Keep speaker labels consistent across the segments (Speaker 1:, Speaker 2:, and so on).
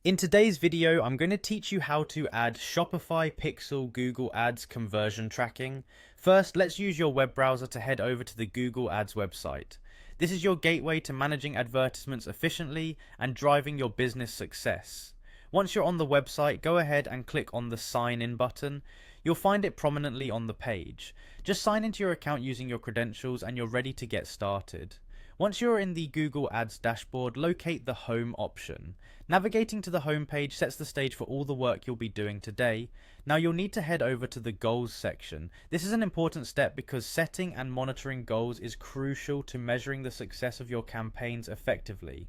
Speaker 1: In today's video, I'm going to teach you how to add Shopify Pixel Google Ads conversion tracking. First, let's use your web browser to head over to the Google Ads website. This is your gateway to managing advertisements efficiently and driving your business success. Once you're on the website, go ahead and click on the Sign In button. You'll find it prominently on the page. Just sign into your account using your credentials and you're ready to get started. Once you're in the Google Ads dashboard, locate the Home option. Navigating to the home page sets the stage for all the work you'll be doing today. Now you'll need to head over to the Goals section. This is an important step because setting and monitoring goals is crucial to measuring the success of your campaigns effectively.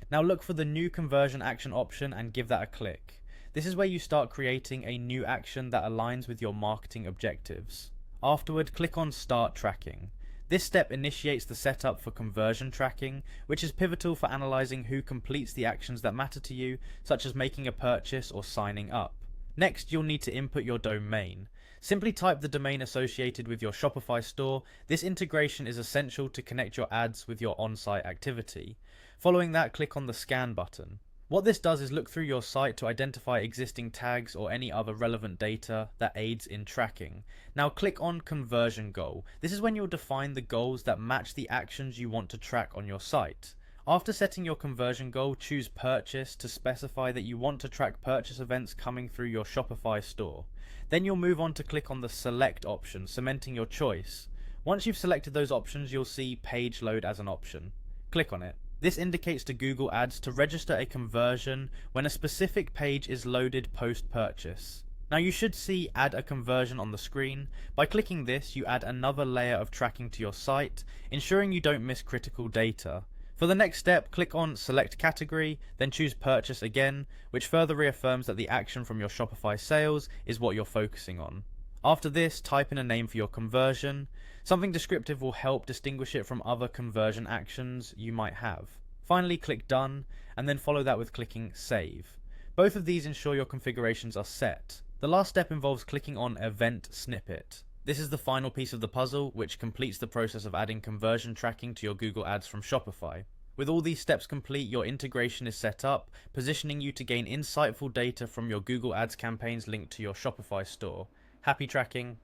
Speaker 1: Now look for the new conversion action option and give that a click. This is where you start creating a new action that aligns with your marketing objectives. Afterward, click on Start Tracking. This step initiates the setup for conversion tracking, which is pivotal for analyzing who completes the actions that matter to you, such as making a purchase or signing up. Next, you'll need to input your domain. Simply type the domain associated with your Shopify store. This integration is essential to connect your ads with your on-site activity. Following that, click on the Scan button. What this does is look through your site to identify existing tags or any other relevant data that aids in tracking. Now click on Conversion Goal. This is when you'll define the goals that match the actions you want to track on your site. After setting your conversion goal, choose Purchase to specify that you want to track purchase events coming through your Shopify store. Then you'll move on to click on the Select option, cementing your choice. Once you've selected those options, you'll see Page Load as an option. Click on it. This indicates to Google Ads to register a conversion when a specific page is loaded post-purchase. Now you should see Add a Conversion on the screen. By clicking this, you add another layer of tracking to your site, ensuring you don't miss critical data. For the next step, click on Select Category, then choose Purchase again, which further reaffirms that the action from your Shopify sales is what you're focusing on. After this, type in a name for your conversion. Something descriptive will help distinguish it from other conversion actions you might have. Finally, click Done, and then follow that with clicking Save. Both of these ensure your configurations are set. The last step involves clicking on Event Snippet. This is the final piece of the puzzle, which completes the process of adding conversion tracking to your Google Ads from Shopify. With all these steps complete, your integration is set up, positioning you to gain insightful data from your Google Ads campaigns linked to your Shopify store. Happy tracking!